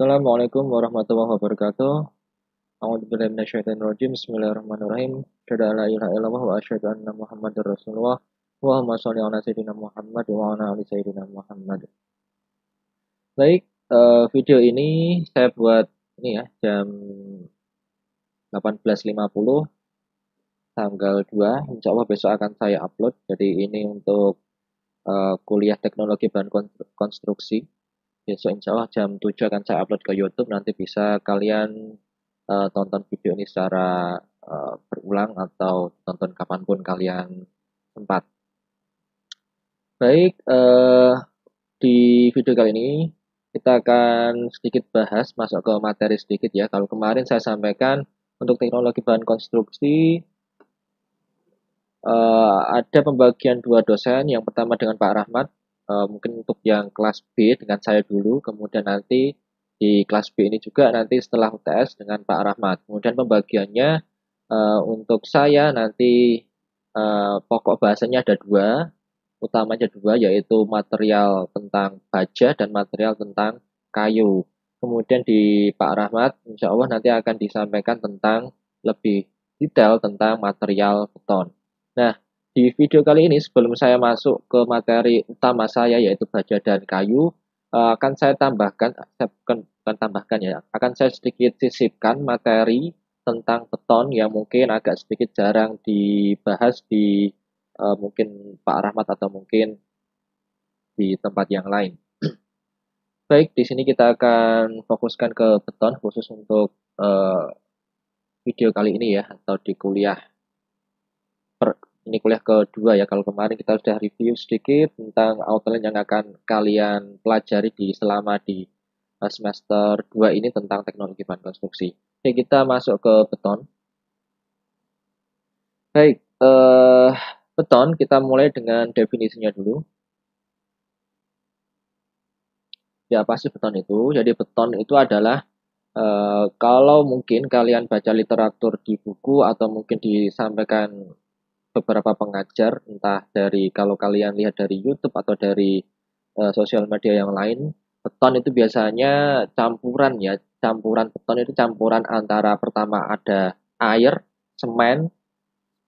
Assalamualaikum warahmatullahi wabarakatuh. A'udzubillahi minasyaitonir rajim. Bismillahirrahmanirrahim. Asyhadu an la ilaha illallah wa asyhadu anna Muhammadar Rasulullah. Allahumma shalli ala sayyidina Muhammad wa ala ali sayyidina Muhammad. Baik, video ini saya buat ini ya jam 18.50 tanggal 2. Insya Allah besok akan saya upload. Jadi ini untuk kuliah teknologi bahan konstruksi. Besok insya Allah jam 7 akan saya upload ke YouTube. Nanti bisa kalian tonton video ini secara berulang atau tonton kapanpun kalian sempat. Baik, di video kali ini kita akan sedikit bahas, masuk ke materi sedikit ya. Kalau kemarin saya sampaikan untuk teknologi bahan konstruksi ada pembagian dua dosen. Yang pertama dengan Pak Rahmat, mungkin untuk yang kelas B dengan saya dulu, kemudian nanti di kelas B ini juga nanti setelah UTS dengan Pak Rahmat. Kemudian pembagiannya untuk saya nanti pokok bahasanya ada dua, utamanya dua, yaitu material tentang baja dan material tentang kayu. Kemudian di Pak Rahmat, insya Allah nanti akan disampaikan tentang lebih detail tentang material beton. Nah, di video kali ini sebelum saya masuk ke materi utama saya yaitu baja dan kayu, akan saya tambahkan, bukan tambahkan ya, akan saya sedikit sisipkan materi tentang beton yang mungkin agak sedikit jarang dibahas di mungkin Pak Rahmat atau mungkin di tempat yang lain. Baik, di sini kita akan fokuskan ke beton khusus untuk video kali ini ya, atau di kuliah ini kuliah kedua ya. Kalau kemarin kita sudah review sedikit tentang outline yang akan kalian pelajari selama di semester 2 ini tentang teknologi bahan konstruksi. Oke, kita masuk ke beton. Baik, beton kita mulai dengan definisinya dulu. Ya, apa sih beton itu? Jadi beton itu adalah kalau mungkin kalian baca literatur di buku atau mungkin disampaikan beberapa pengajar, entah dari kalau kalian lihat dari YouTube atau dari sosial media yang lain, beton itu biasanya campuran ya. Campuran beton itu campuran antara pertama ada air, semen,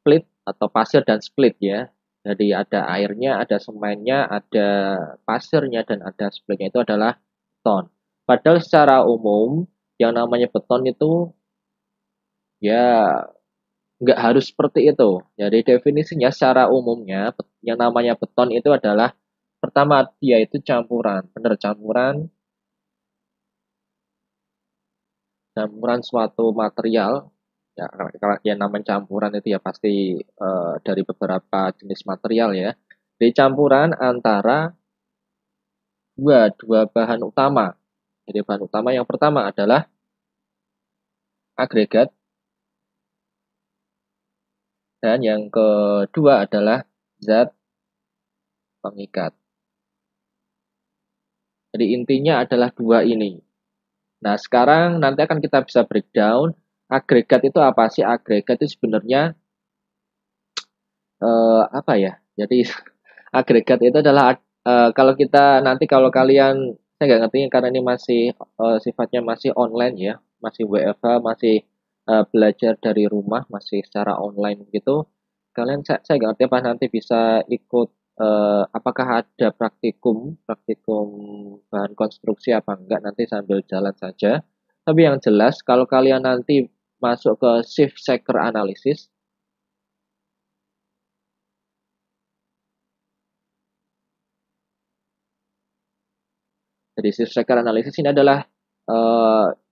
split atau pasir dan split ya. Jadi ada airnya, ada semennya, ada pasirnya, dan ada splitnya, itu adalah beton. Padahal secara umum yang namanya beton itu ya nggak harus seperti itu. Jadi definisinya secara umumnya yang namanya beton itu adalah pertama dia itu campuran, benar campuran campuran suatu material ya. Kalau yang namanya campuran itu ya pasti dari beberapa jenis material ya. Jadi campuran antara dua bahan utama. Jadi bahan utama yang pertama adalah agregat dan yang kedua adalah zat pengikat. Jadi intinya adalah dua ini. Nah, sekarang nanti akan kita bisa breakdown agregat itu apa sih? Agregat itu sebenarnya apa ya? Jadi agregat itu adalah kalau kita nanti kalau kalian, saya nggak ngerti karena ini masih sifatnya masih online ya, masih WFH, masih belajar dari rumah, masih secara online gitu. Kalian saya nggak ngerti apa nanti bisa ikut apakah ada praktikum praktikum bahan konstruksi apa enggak, nanti sambil jalan saja. Tapi yang jelas kalau kalian nanti masuk ke shift shaker analysis. Jadi shift shaker analysis ini adalah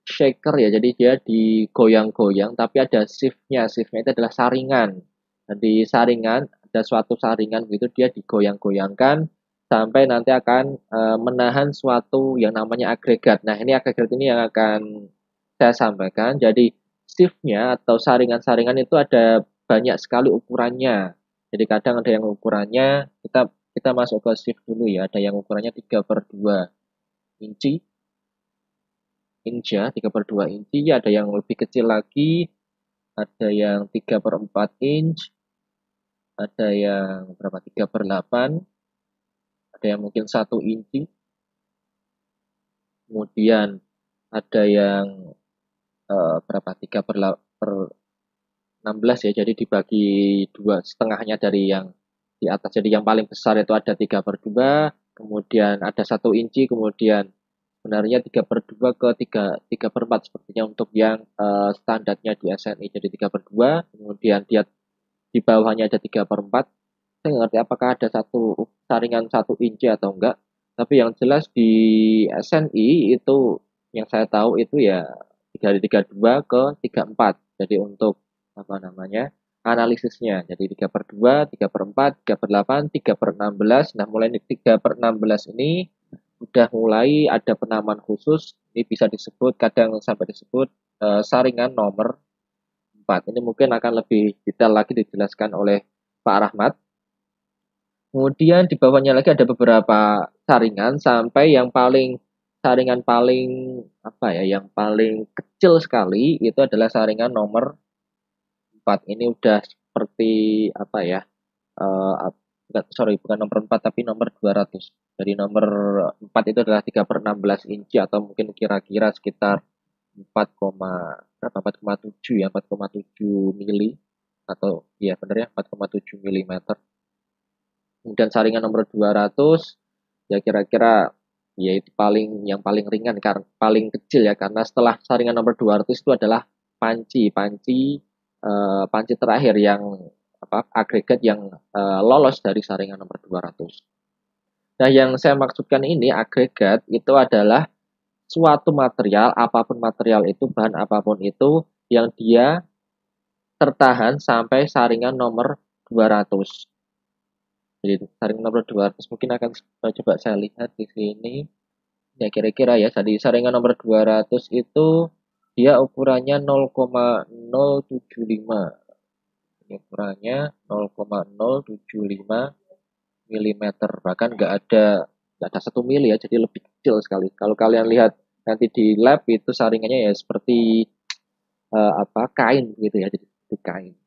shaker ya, jadi dia digoyang-goyang tapi ada shiftnya. Shiftnya itu adalah saringan. Jadi saringan, ada suatu saringan gitu, dia digoyang-goyangkan sampai nanti akan menahan suatu yang namanya agregat. Nah, ini agregat ini yang akan saya sampaikan. Jadi shiftnya atau saringan-saringan itu ada banyak sekali ukurannya. Jadi kadang ada yang ukurannya, kita masuk ke shift dulu ya, ada yang ukurannya 3/2 inci, inch ya, 3/2 inci, ada yang lebih kecil lagi, ada yang 3/4 inch, ada yang berapa, 3/8, ada yang mungkin 1 inci, kemudian ada yang berapa 3/16 ya, jadi dibagi dua, setengahnya dari yang di atas. Jadi yang paling besar itu ada 3/2, kemudian ada 1 inci, kemudian sebenarnya 3/2 ke 3/4 sepertinya untuk yang standarnya di SNI, jadi 3/2, kemudian dia di bawahnya ada 3/4. Saya nggak ngerti apakah ada satu saringan 1 inci atau enggak, tapi yang jelas di SNI itu yang saya tahu itu ya dari 32 ke 34. Jadi untuk apa namanya analisisnya, jadi 3/2, 3/4, 3/8, 3/16. Nah, mulai 3/16 ini udah mulai ada penamaan khusus. Ini bisa disebut, kadang sampai disebut saringan nomor 4. Ini mungkin akan lebih detail lagi dijelaskan oleh Pak Rahmat. Kemudian di bawahnya lagi ada beberapa saringan sampai yang saringan paling apa ya, yang paling kecil sekali itu adalah saringan nomor 4. Ini udah seperti apa ya? Bukan nomor 4 tapi nomor 200. Jadi nomor 4 itu adalah 3/16 inci atau mungkin kira-kira sekitar 4, berapa 4,7 ya, 4,7 mili, atau ya benar ya 4,7 milimeter. Kemudian saringan nomor 200 ya kira-kira ya itu yang paling ringan, karena paling kecil ya, karena setelah saringan nomor 200 itu adalah panci terakhir yang agregat yang lolos dari saringan nomor 200. Nah, yang saya maksudkan ini agregat itu adalah suatu material, apapun material itu, bahan apapun itu, yang dia tertahan sampai saringan nomor 200. Jadi saringan nomor 200 mungkin akan coba saya lihat di sini. Ya kira-kira ya, jadi saringan nomor 200 itu dia ukurannya 0,075. Ini ukurannya 0,075 milimeter, bahkan nggak ada 1 mili ya, jadi lebih kecil sekali. Kalau kalian lihat nanti di lab itu saringannya ya seperti kain gitu ya, jadi seperti kain.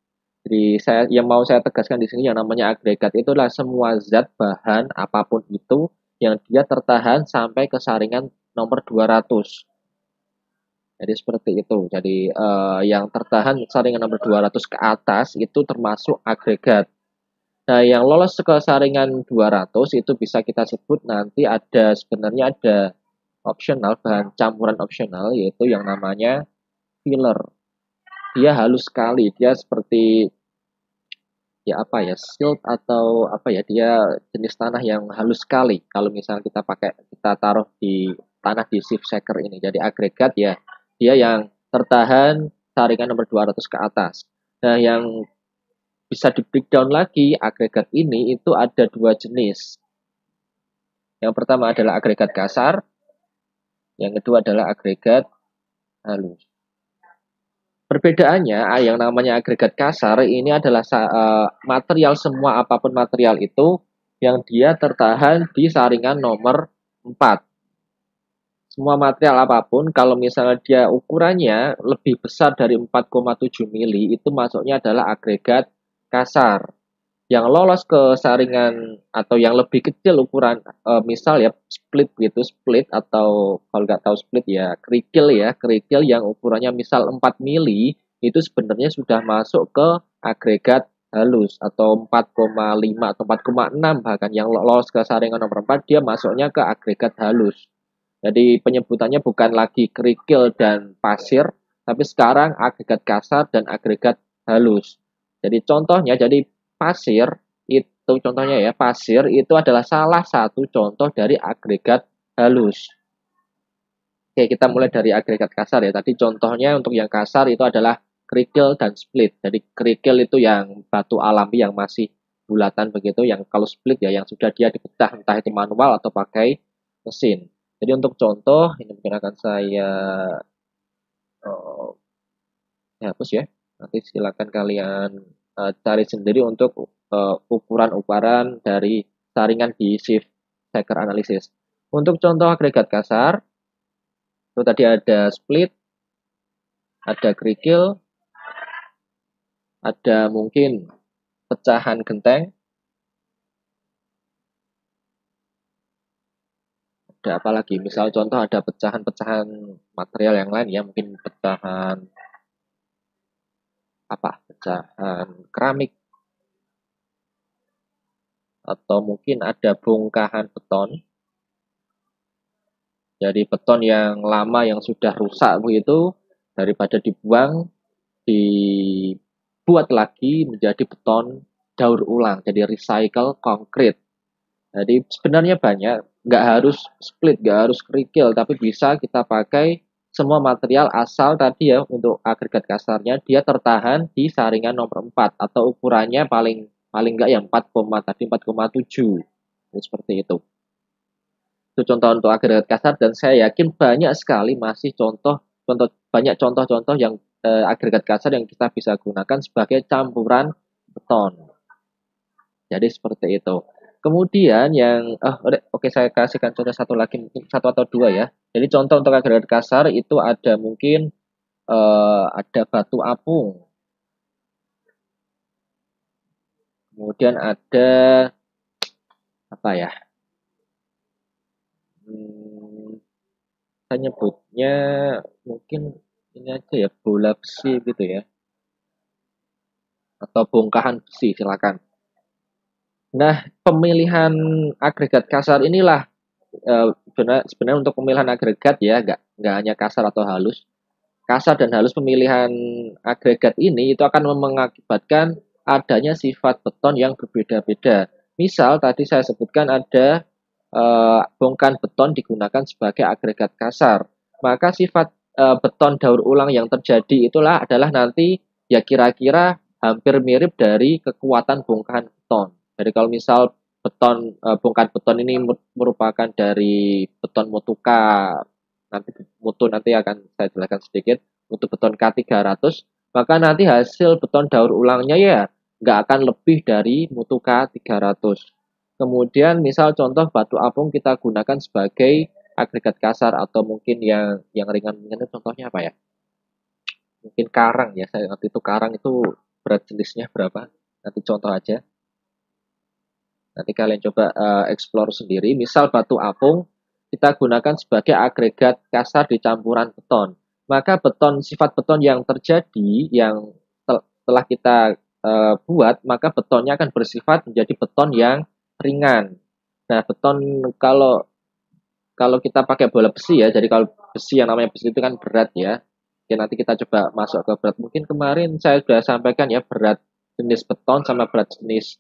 Jadi yang mau saya tegaskan di sini yang namanya agregat itu adalah semua zat bahan apapun itu yang dia tertahan sampai ke saringan nomor 200. Jadi seperti itu. Jadi yang tertahan saringan nomor 200 ke atas itu termasuk agregat. Nah, yang lolos ke saringan 200 itu bisa kita sebut nanti sebenarnya ada opsional, bahan campuran opsional, yaitu yang namanya filler. Dia halus sekali, dia seperti ya silt atau dia jenis tanah yang halus sekali. Kalau misalnya kita taruh di tanah di sieve shaker ini, jadi agregat ya, dia yang tertahan saringan nomor 200 ke atas. Nah, yang bisa di breakdown lagi agregat ini itu ada 2 jenis. Yang pertama adalah agregat kasar, yang kedua adalah agregat halus. Perbedaannya, yang namanya agregat kasar ini adalah material, semua apapun material itu yang dia tertahan di saringan nomor 4. Semua material apapun kalau misalnya dia ukurannya lebih besar dari 4,7 mili itu masuknya adalah agregat kasar. Yang lolos ke saringan atau yang lebih kecil ukuran, misal ya split atau kalau nggak tahu split ya kerikil yang ukurannya misal 4 mili itu sebenarnya sudah masuk ke agregat halus, atau 4,5 atau 4,6 bahkan yang lolos ke saringan nomor 4 dia masuknya ke agregat halus. Jadi penyebutannya bukan lagi kerikil dan pasir, tapi sekarang agregat kasar dan agregat halus. Jadi contohnya, pasir pasir itu adalah salah satu contoh dari agregat halus. Oke, kita mulai dari agregat kasar ya. Tadi contohnya untuk yang kasar itu adalah kerikil dan split. Jadi kerikil itu yang batu alami yang masih bulatan begitu, yang kalau split ya yang sudah dia dipecah entah itu manual atau pakai mesin. Jadi untuk contoh ini mungkin akan saya hapus ya. Nanti silakan kalian cari sendiri untuk ukuran-ukuran dari saringan di sieve shaker analysis. Untuk contoh agregat kasar, itu tadi ada split, ada kerikil, ada mungkin pecahan genteng, ada apa lagi? Misal contoh ada pecahan-pecahan material yang lain ya, mungkin pecahan apa? Pecahan keramik atau mungkin ada bongkahan beton. Jadi beton yang lama yang sudah rusak begitu daripada dibuang dibuat lagi menjadi beton daur ulang, jadi recycle concrete. Jadi sebenarnya banyak, nggak harus split, nggak harus kerikil, tapi bisa kita pakai semua material asal tadi ya untuk agregat kasarnya dia tertahan di saringan nomor 4 atau ukurannya paling paling nggak yang 4, tadi 4,7. Jadi seperti itu. Itu contoh untuk agregat kasar dan saya yakin banyak sekali masih banyak contoh-contoh yang agregat kasar yang kita bisa gunakan sebagai campuran beton. Jadi seperti itu. Kemudian yang oke saya kasihkan contoh satu lagi mungkin satu atau dua ya. Jadi contoh untuk agregat kasar itu ada mungkin ada batu apung. Kemudian ada apa ya? Saya nyebutnya mungkin ini aja ya bola besi gitu ya. Atau bongkahan besi silakan. Nah, pemilihan agregat kasar inilah sebenarnya untuk pemilihan agregat ya, nggak hanya kasar atau halus. Kasar dan halus pemilihan agregat ini itu akan mengakibatkan adanya sifat beton yang berbeda-beda. Misal tadi saya sebutkan ada bongkahan beton digunakan sebagai agregat kasar. Maka sifat beton daur ulang yang terjadi itulah adalah nanti ya kira-kira hampir mirip dari kekuatan bongkahan beton. Jadi kalau misal bongkahan beton ini merupakan dari beton mutuka, nanti akan saya jelaskan sedikit, mutu beton K300, maka nanti hasil beton daur ulangnya ya nggak akan lebih dari mutu K300. Kemudian misal contoh batu apung kita gunakan sebagai agregat kasar atau mungkin yang ringan contohnya apa ya? Mungkin karang ya. Saya waktu itu karang itu berat jenisnya berapa? Nanti contoh aja. Nanti kalian coba explore sendiri. Misal batu apung kita gunakan sebagai agregat kasar di campuran beton. Maka sifat beton yang terjadi yang setelah kita buat, maka betonnya akan bersifat menjadi beton yang ringan. Nah, beton kalau kalau kita pakai bola besi ya, jadi kalau besi yang namanya besi itu kan berat ya. Oke, nanti kita coba masuk ke berat. Mungkin kemarin saya sudah sampaikan ya berat jenis beton sama berat jenis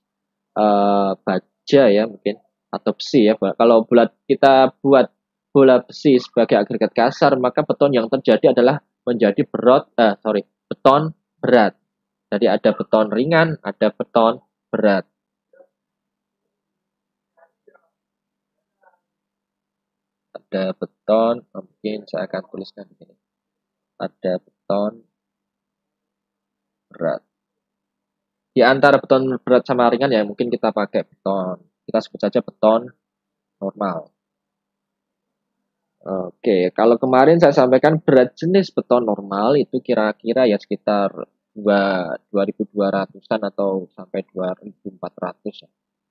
baja ya mungkin atau besi ya. Kalau kita buat bola besi sebagai agregat kasar, maka beton yang terjadi adalah menjadi beton berat. Jadi ada beton ringan, ada beton berat. Ada beton, mungkin saya akan tuliskan di sini. Ada beton berat. Di antara beton berat sama ringan ya mungkin kita pakai beton. Kita sebut saja beton normal. Oke, kalau kemarin saya sampaikan berat jenis beton normal itu kira-kira ya sekitar 2.200-an atau sampai 2.400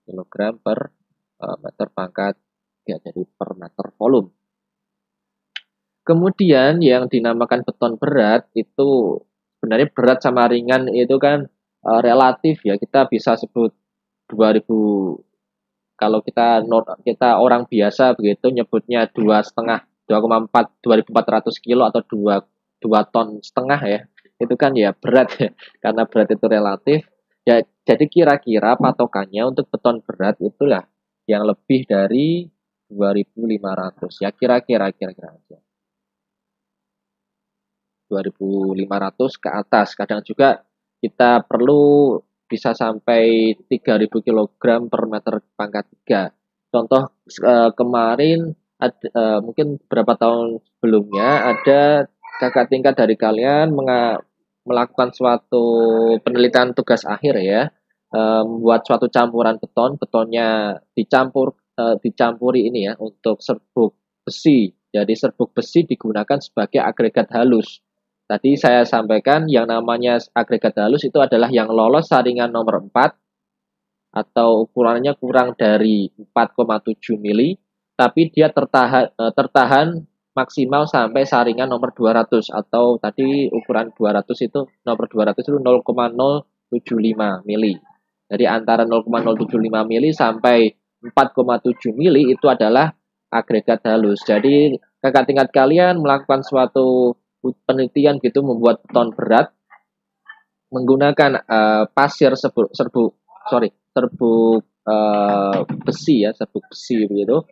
kg per meter pangkat ya, jadi per meter volume. Kemudian yang dinamakan beton berat itu sebenarnya berat sama ringan itu kan relatif ya. Kita bisa sebut 2000 kalau kita orang biasa begitu nyebutnya 2,4 kilo atau 2 ton setengah ya. Itu kan ya berat ya. Karena berat itu relatif. Ya, jadi kira-kira patokannya untuk beton berat itulah yang lebih dari 2.500 ya kira-kira aja. 2.500 ke atas. Kadang juga kita perlu bisa sampai 3.000 kg per meter pangkat 3. Contoh kemarin mungkin beberapa tahun sebelumnya ada kakak tingkat dari kalian melakukan suatu penelitian tugas akhir ya, membuat suatu campuran betonnya dicampuri ini ya untuk serbuk besi. Jadi serbuk besi digunakan sebagai agregat halus. Tadi saya sampaikan yang namanya agregat halus itu adalah yang lolos saringan nomor 4 atau ukurannya kurang dari 4,7 mili. tapi dia tertahan maksimal sampai saringan nomor 200, atau tadi ukuran 200 itu nomor 200 itu 0,075 mili. Jadi antara 0,075 mili sampai 4,7 mili itu adalah agregat halus. Jadi kakak tingkat kalian melakukan suatu penelitian gitu, membuat beton berat menggunakan pasir serbuk besi ya, serbuk besi begitu,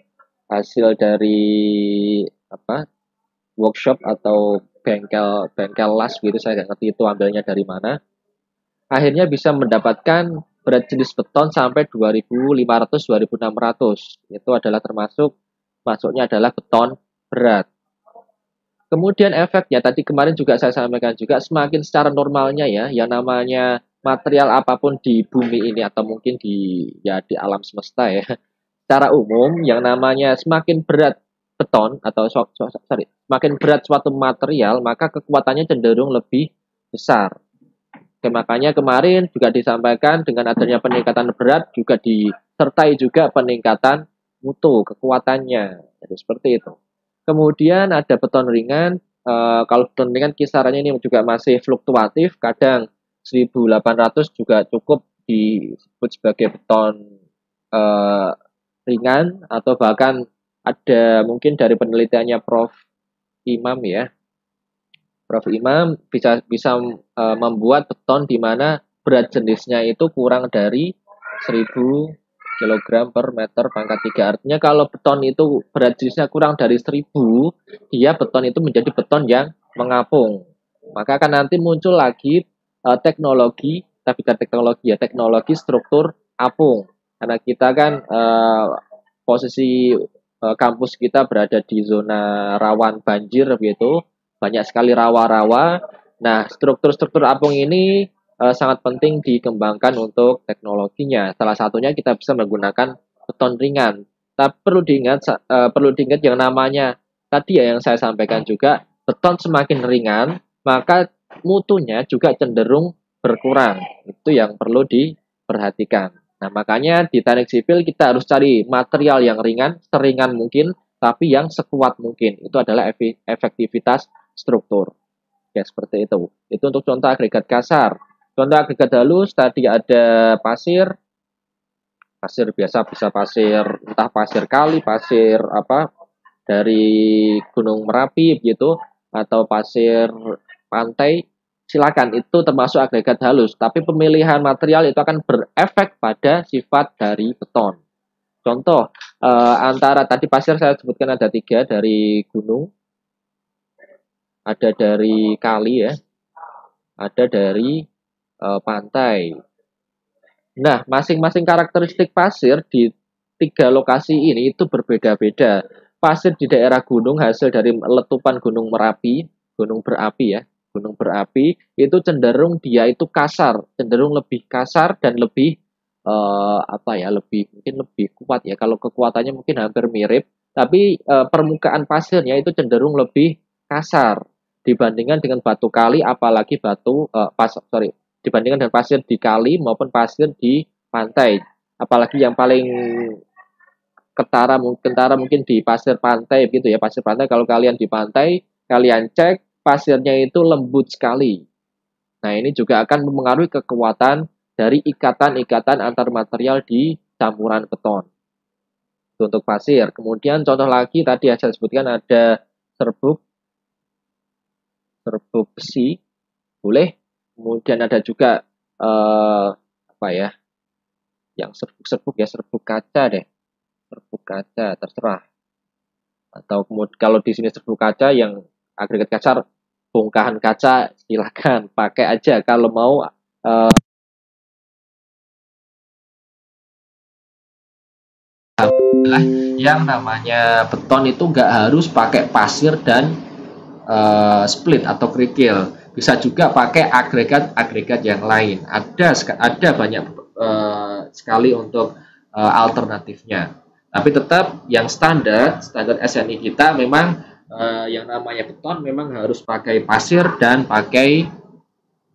hasil dari apa, workshop atau bengkel las gitu, saya nggak ngerti itu ambilnya dari mana. Akhirnya bisa mendapatkan berat jenis beton sampai 2.500 2.600. Itu adalah masuknya adalah beton berat. Kemudian efeknya tadi kemarin juga saya sampaikan juga, semakin secara normalnya ya, yang namanya material apapun di bumi ini atau mungkin di alam semesta ya. Secara umum yang namanya semakin berat beton atau semakin berat suatu material, maka kekuatannya cenderung lebih besar. Oke, makanya kemarin juga disampaikan dengan adanya peningkatan berat juga disertai juga peningkatan mutu kekuatannya. Jadi seperti itu. Kemudian ada beton ringan. Kalau beton ringan kisarannya ini juga masih fluktuatif. Kadang 1.800 juga cukup disebut sebagai beton ringan, atau bahkan ada mungkin dari penelitiannya Prof. Imam ya. Prof. Imam bisa membuat beton di mana berat jenisnya itu kurang dari 1.000 kg per meter pangkat 3. Artinya kalau beton itu berat jenisnya kurang dari 1.000, dia beton itu menjadi beton yang mengapung. Maka akan nanti muncul lagi teknologi, tapi bukan teknologi ya, teknologi struktur apung. Karena kita kan posisi kampus kita berada di zona rawan banjir begitu, banyak sekali rawa-rawa. Nah, struktur-struktur apung ini sangat penting dikembangkan untuk teknologinya. Salah satunya kita bisa menggunakan beton ringan. Tapi perlu diingat yang namanya tadi ya, yang saya sampaikan juga, beton semakin ringan maka mutunya juga cenderung berkurang. Itu yang perlu diperhatikan. Nah, makanya di teknik sipil kita harus cari material yang ringan, seringan mungkin, tapi yang sekuat mungkin. Itu adalah efektivitas struktur. Ya, seperti itu. Itu untuk contoh agregat kasar. Contoh agregat halus tadi ada pasir biasa, bisa pasir entah pasir kali, pasir dari Gunung Merapi gitu, atau pasir pantai. Silakan, itu termasuk agregat halus. Tapi pemilihan material itu akan berefek pada sifat dari beton. Contoh antara tadi pasir saya sebutkan ada 3, dari gunung, ada dari kali ya, ada dari pantai. Nah, masing-masing karakteristik pasir di 3 lokasi ini itu berbeda-beda. Pasir di daerah gunung hasil dari letupan Gunung Merapi, gunung berapi itu cenderung dia itu kasar, cenderung lebih kasar dan lebih mungkin lebih kuat ya. Kalau kekuatannya mungkin hampir mirip, tapi permukaan pasirnya itu cenderung lebih kasar dibandingkan dengan batu kali, apalagi dibandingkan dengan pasir di kali maupun pasir di pantai. Apalagi yang paling kentara mungkin di pasir pantai gitu ya. Pasir pantai, kalau kalian di pantai, kalian cek pasirnya itu lembut sekali. Nah, ini juga akan mempengaruhi kekuatan dari ikatan-ikatan antar material di campuran beton. Itu untuk pasir. Kemudian contoh lagi tadi saya sebutkan ada serbuk besi, boleh. Kemudian ada juga yang serbuk ya, serbuk kaca deh, serbuk kaca terserah. Atau kemudian kalau di sini serbuk kaca yang agregat kasar, bongkahan kaca, silahkan pakai aja kalau mau. Yang namanya beton itu nggak harus pakai pasir dan split atau kerikil, bisa juga pakai agregat yang lain. Ada banyak sekali untuk alternatifnya. Tapi tetap yang standar SNI kita memang yang namanya beton memang harus pakai pasir dan pakai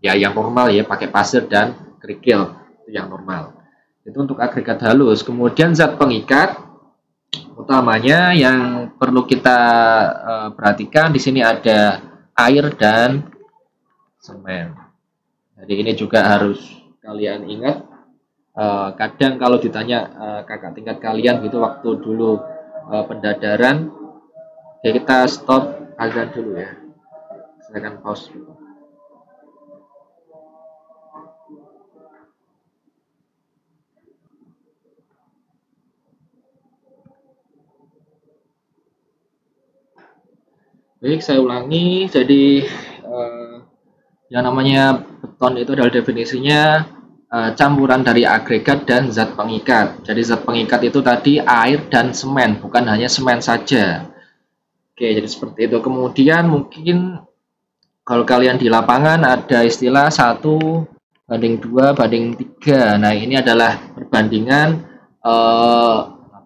ya yang normal ya, pakai pasir dan kerikil, itu yang normal. Itu untuk agregat halus. Kemudian zat pengikat utamanya yang perlu kita perhatikan di sini ada air dan semen. Jadi ini juga harus kalian ingat. Kadang kalau ditanya kakak tingkat kalian gitu waktu dulu pendadaran, ya kita stop azan dulu ya. Silakan pause dulu. Baik, saya ulangi. Jadi yang namanya beton itu adalah definisinya campuran dari agregat dan zat pengikat. Jadi zat pengikat itu tadi air dan semen, bukan hanya semen saja. Oke, jadi seperti itu. Kemudian mungkin kalau kalian di lapangan ada istilah 1:2:3. Nah, ini adalah perbandingan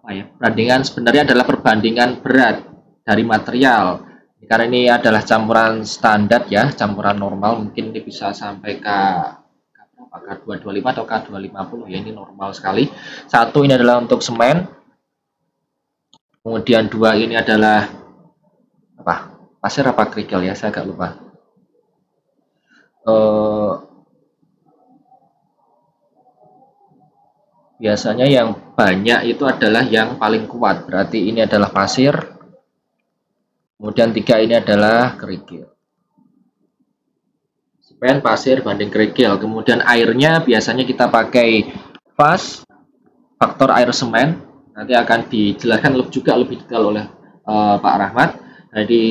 perbandingan sebenarnya adalah perbandingan berat dari material. Karena ini adalah campuran standar ya, campuran normal, mungkin ini bisa sampai K225 atau K250 ya, ini normal sekali. 1 ini adalah untuk semen, kemudian 2 ini adalah pasir apa kerikil ya, saya agak lupa. Biasanya yang banyak itu adalah yang paling kuat, berarti ini adalah pasir. Kemudian 3 ini adalah kerikil. Semen, pasir, banding kerikil. Kemudian airnya biasanya kita pakai fast, faktor air semen. Nanti akan dijelaskan juga lebih detail oleh Pak Rahmat. Jadi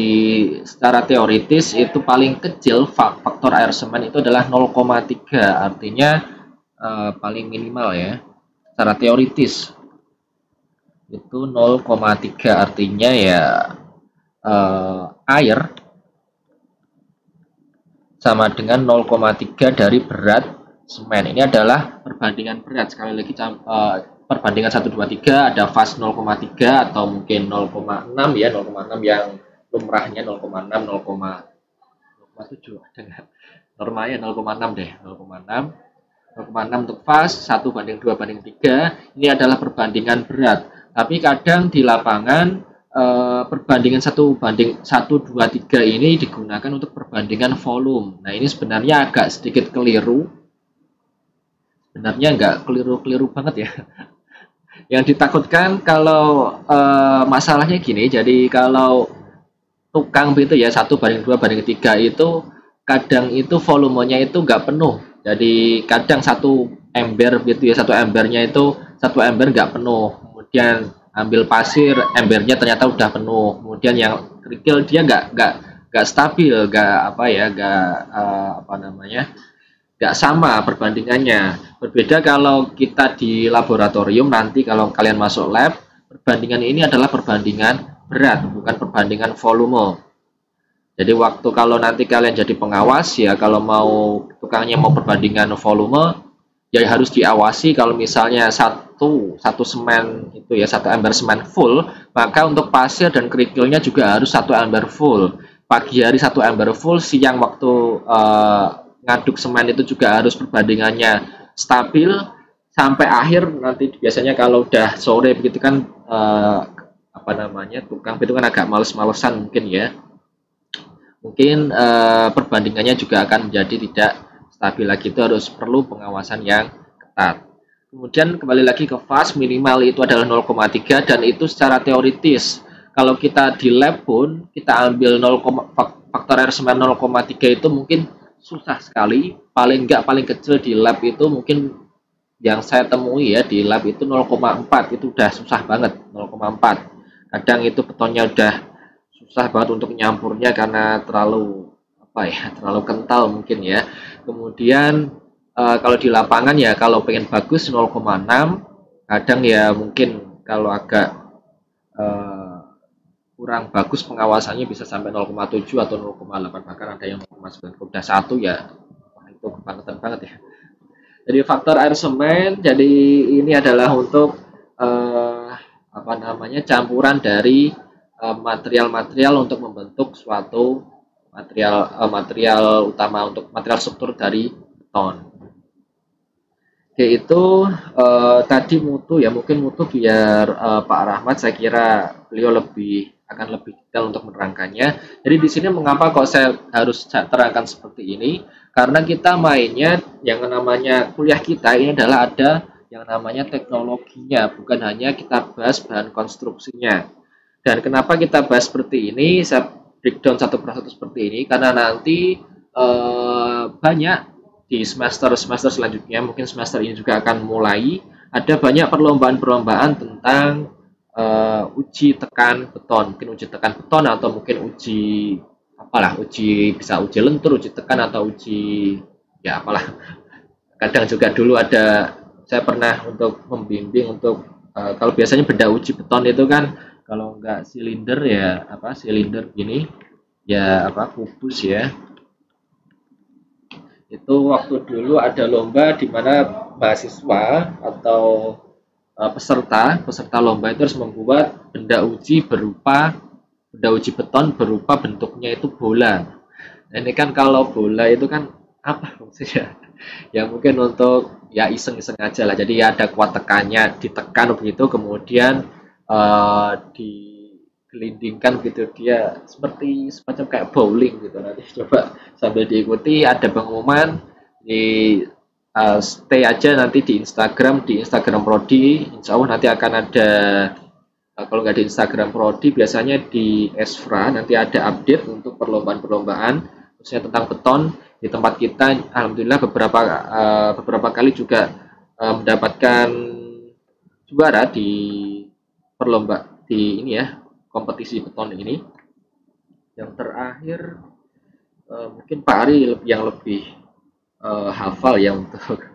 secara teoritis itu paling kecil faktor air semen itu adalah 0,3. Artinya paling minimal ya. Secara teoritis itu 0,3 artinya ya air sama dengan 0,3 dari berat semen. Ini adalah perbandingan berat. Sekali lagi perbandingan 1:2:3 ada fast 0,3 atau mungkin 0,6 ya, 0,6 yang lumrahnya 0,6, 0,7 ada nggak? Normalnya 0,6 deh, 0,6 untuk fast, 1:2:3. Ini adalah perbandingan berat. Tapi kadang di lapangan perbandingan 1:2:3 ini digunakan untuk perbandingan volume. Nah, ini sebenarnya agak sedikit keliru. Sebenarnya nggak keliru banget ya. Yang ditakutkan kalau masalahnya gini, jadi kalau tukang itu ya 1:2:3 itu kadang itu volumenya itu nggak penuh. Jadi kadang satu ember gitu ya, satu embernya itu satu ember nggak penuh. Kemudian ambil pasir, embernya ternyata udah penuh. Kemudian yang kerikil dia nggak stabil, nggak sama perbandingannya. Berbeda kalau kita di laboratorium, nanti kalau kalian masuk lab, perbandingan ini adalah perbandingan berat, bukan perbandingan volume. Jadi waktu kalau nanti kalian jadi pengawas ya, kalau tukangnya mau perbandingan volume, ya harus diawasi. Kalau misalnya satu semen itu ya, satu ember semen full, maka untuk pasir dan kerikilnya juga harus satu ember full. Pagi hari satu ember full, siang waktu ngaduk semen itu juga harus perbandingannya stabil sampai akhir. Nanti biasanya kalau udah sore begitu kan tukang itu kan agak males-malesan mungkin ya. Mungkin perbandingannya juga akan menjadi tidak stabil lagi, itu harus perlu pengawasan yang ketat. Kemudian kembali lagi ke fast, minimal itu adalah 0,3 dan itu secara teoritis. Kalau kita di lab pun kita ambil faktor air semen 0,3 itu mungkin susah sekali. Paling kecil di lab itu mungkin yang saya temui ya di lab itu 0,4, itu udah susah banget, 0,4. Kadang itu betonnya udah susah banget untuk nyampurnya karena terlalu kental mungkin ya. Kemudian kalau di lapangan ya kalau pengen bagus 0,6, kadang ya mungkin kalau agak kurang bagus pengawasannya bisa sampai 0,7 atau 0,8, bahkan ada yang 0,9. Udah 1 ya itu kebangetan banget ya. Jadi faktor air semen, jadi ini adalah untuk campuran dari material-material untuk membentuk suatu material utama untuk material struktur dari beton. Yaitu tadi mutu ya, mungkin mutu biar Pak Rahmat, saya kira beliau akan lebih detail untuk menerangkannya. Jadi di sini mengapa kok saya harus terangkan seperti ini? Karena kita mainnya yang namanya kuliah kita ini adalah ada yang namanya teknologinya, bukan hanya kita bahas bahan konstruksinya. Dan kenapa kita bahas seperti ini? Saya breakdown satu persatu seperti ini karena nanti banyak di semester-semester selanjutnya, mungkin semester ini juga akan mulai ada banyak perlombaan-perlombaan tentang uji tekan beton, mungkin uji tekan beton atau mungkin uji apalah, bisa uji lentur, uji tekan atau uji ya apalah. Kadang juga dulu ada saya pernah untuk membimbing untuk kalau biasanya benda uji beton itu kan kalau enggak silinder ya apa silinder gini ya apa kubus ya, itu waktu dulu ada lomba di mana mahasiswa atau peserta peserta lomba itu harus membuat benda uji beton berupa bentuknya itu bola. Nah, ini kan kalau bola itu kan apa fungsinya? Ya mungkin untuk ya iseng-iseng aja lah. Jadi ya ada kuat tekannya, ditekan begitu, kemudian digelindingkan gitu dia seperti semacam kayak bowling gitu. Nanti coba sambil diikuti ada pengumuman di stay aja nanti di Instagram Prodi, insya Allah nanti akan ada kalau nggak di Instagram Prodi biasanya di Esfra nanti ada update untuk perlombaan-perlombaan khususnya tentang beton di tempat kita. Alhamdulillah beberapa kali juga mendapatkan juara di di ini ya kompetisi beton ini. Yang terakhir mungkin Pak Ari yang lebih hafal ya untuk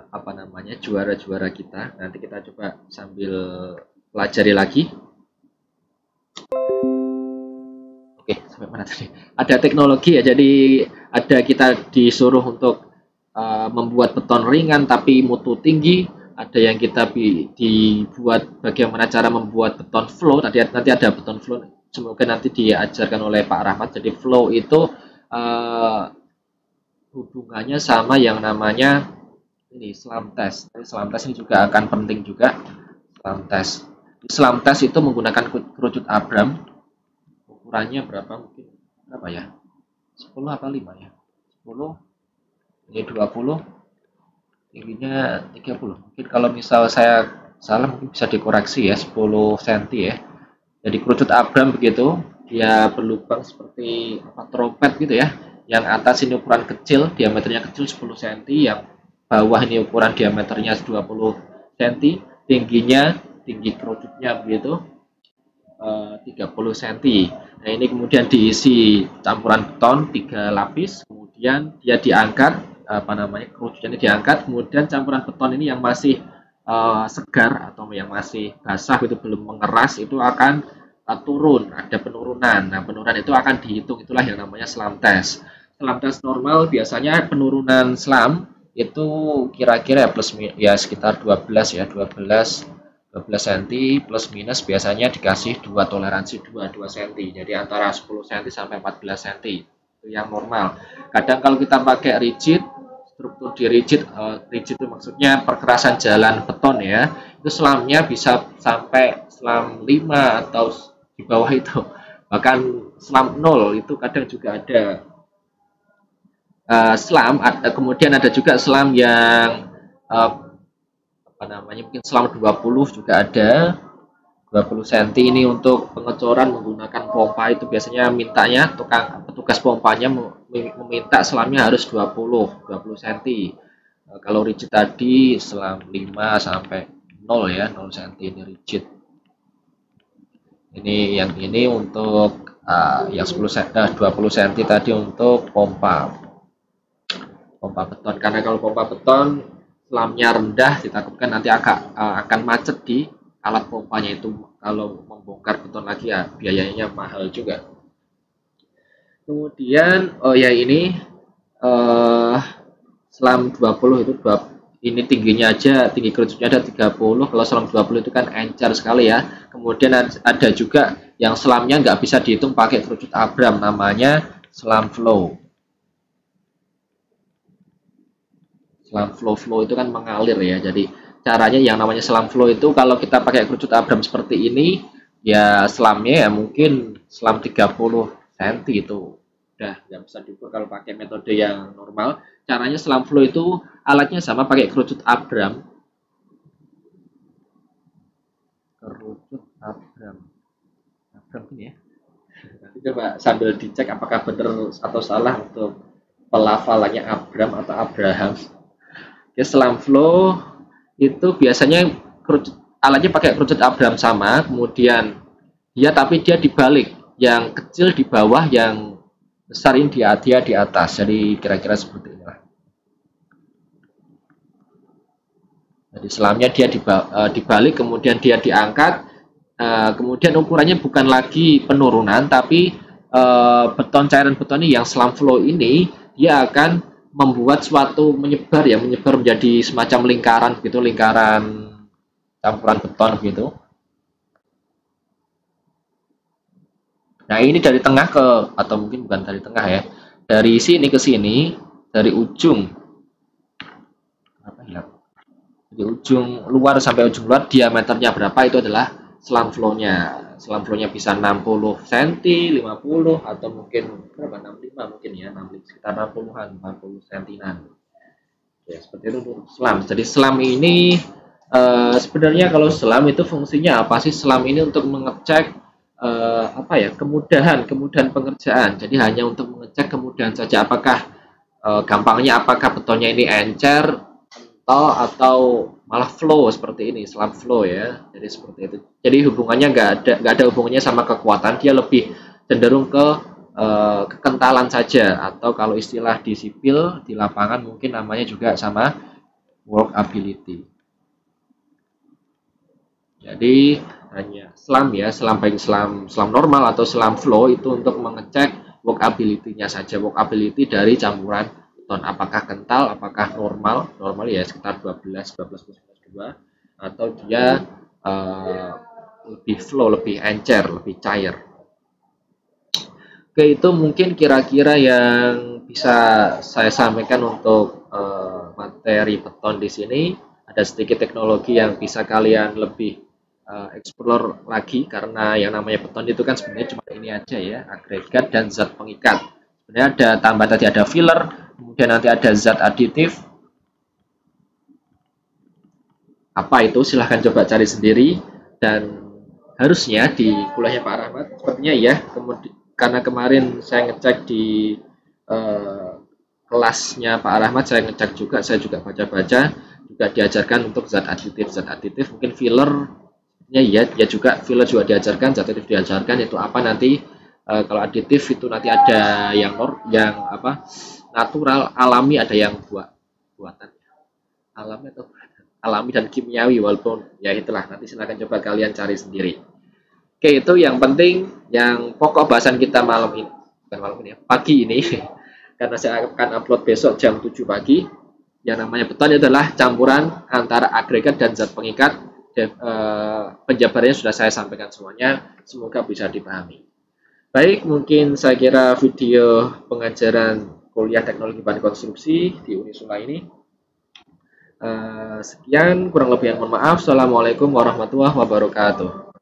apa namanya juara-juara kita. Nanti kita coba sambil pelajari lagi. Oke, sampai mana tadi? Ada teknologi ya, jadi ada kita disuruh untuk membuat beton ringan tapi mutu tinggi. Ada yang kita dibuat bagaimana cara membuat beton flow. Nanti ada beton flow. Semoga nanti diajarkan oleh Pak Rahmat. Jadi flow itu hubungannya sama yang namanya ini slam test. Slam test ini juga akan penting juga. Slam test. Slam test itu menggunakan kerucut Abram. Ukurannya berapa mungkin berapa ya? 10 apa 5 ya? 10 ini 20 tingginya 30. Mungkin kalau misal saya salah mungkin bisa dikoreksi ya 10 cm ya. Jadi kerucut Abram begitu, dia berlubang seperti apa trompet gitu ya. Yang atas ini ukuran kecil, diameternya kecil 10 cm, yang bawah ini ukuran diameternya 20 cm, tinggi kerucutnya begitu 30 cm. Nah, ini kemudian diisi campuran beton 3 lapis, kemudian dia diangkat apa namanya kerucutnya diangkat, kemudian campuran beton ini yang masih segar atau yang masih basah itu belum mengeras itu akan turun, ada penurunan. Nah, penurunan itu akan dihitung, itulah yang namanya slam test. Slam test normal biasanya penurunan slam itu kira-kira plus ya sekitar 12 ya, 12 cm plus minus biasanya dikasih dua toleransi 2 cm. Jadi antara 10 cm sampai 14 cm. Itu yang normal. Kadang kalau kita pakai rigid, struktur di rigid itu maksudnya perkerasan jalan beton ya. Itu selamnya bisa sampai selam 5 atau di bawah itu. Bahkan selam 0 itu kadang juga ada. Selam kemudian ada juga selam yang apa namanya mungkin selam 20 juga ada 20 cm. Ini untuk pengecoran menggunakan pompa itu biasanya mintanya petugas pompanya meminta selamnya harus 20 cm. Kalau rigid tadi selam 5 sampai 0 ya, 0 cm ini rigid. Ini untuk yang 20 cm tadi untuk pompa beton, karena kalau pompa beton selamnya rendah ditakutkan nanti akan macet di alat pompanya itu. Kalau membongkar beton lagi ya biayanya mahal juga. Kemudian ya ini selam 20 itu ini tingginya aja, tinggi kerucutnya ada 30. Kalau selam 20 itu kan encer sekali ya. Kemudian ada juga yang selamnya nggak bisa dihitung pakai kerucut Abram, namanya selam flow. Selam flow itu kan mengalir ya. Jadi caranya yang namanya selam flow itu kalau kita pakai kerucut Abraham seperti ini, ya selamnya ya mungkin selam 30 cm itu. Udah nggak bisa diukur kalau pakai metode yang normal. Caranya selam flow itu alatnya sama pakai kerucut Abraham. Kerucut Abraham. Abraham ini ya. Nanti coba sambil dicek apakah benar atau salah untuk pelafalannya Abraham atau Abraham. Ya, selam flow itu biasanya alatnya pakai kerucut Abraham sama, kemudian ya tapi dia dibalik, yang kecil di bawah, yang besar ini dia di atas. Jadi kira-kira seperti inilah. Jadi selamnya dia dibalik, kemudian dia diangkat, kemudian ukurannya bukan lagi penurunan, tapi beton, cairan beton ini yang selam flow ini dia akan membuat suatu menyebar menjadi semacam lingkaran gitu, lingkaran campuran beton gitu. Nah ini dari tengah ke, atau mungkin bukan dari tengah ya, dari sini ke sini, dari ujung apa ya, dari ujung luar sampai ujung luar diameternya berapa, itu adalah selam flow-nya. Selam flow-nya bisa 60 cm, 50 atau mungkin berapa, 65 mungkin ya, 65 sekitar 60-an, 40 cm-an. Ya, seperti itu untuk selam. Jadi selam ini sebenarnya kalau selam itu fungsinya apa sih? Selam ini untuk mengecek apa ya, kemudahan pengerjaan. Jadi hanya untuk mengecek kemudahan saja, apakah gampangnya apakah betonnya ini encer atau malah flow seperti ini, selam flow ya. Jadi seperti itu. Jadi hubungannya nggak ada hubungannya sama kekuatan, dia lebih cenderung ke kekentalan saja, atau kalau istilah di sipil di lapangan mungkin namanya juga sama workability. Jadi hanya selam ya, selam baik selam normal atau selam flow itu untuk mengecek workability-nya saja, workability dari campuran beton, apakah kental, apakah normal ya sekitar 12 plus 2, atau dia lebih flow, lebih encer, lebih cair. Oke, itu mungkin kira-kira yang bisa saya sampaikan untuk materi beton di sini. Ada sedikit teknologi yang bisa kalian lebih explore lagi, karena yang namanya beton itu kan sebenarnya cuma ini aja ya, agregat dan zat pengikat. Sebenarnya ada tambah tadi, ada filler, kemudian nanti ada zat aditif. Apa itu? Silahkan coba cari sendiri, dan harusnya di kuliahnya Pak Rahmat sepertinya ya, kemudian karena kemarin saya ngecek di kelasnya Pak Rahmat, saya ngecek juga, saya juga baca-baca, juga diajarkan untuk zat aditif mungkin filler ya juga, filler juga diajarkan, zat aditif diajarkan. Itu apa nanti kalau aditif itu nanti ada yang apa, natural, alami, ada yang buatan alami atau alami dan kimiawi, walaupun ya itulah, nanti silakan coba kalian cari sendiri. Oke, itu yang penting, yang pokok bahasan kita malam ini, bukan malam ini ya, pagi ini karena saya akan upload besok jam 7 pagi. Yang namanya beton adalah campuran antara agregat dan zat pengikat. Penjabarannya sudah saya sampaikan semuanya, semoga bisa dipahami. Baik, mungkin saya kira video pengajaran kuliah teknologi bahan konstruksi di Unisula ini sekian, kurang lebih yang mohon maaf. Assalamualaikum warahmatullahi wabarakatuh.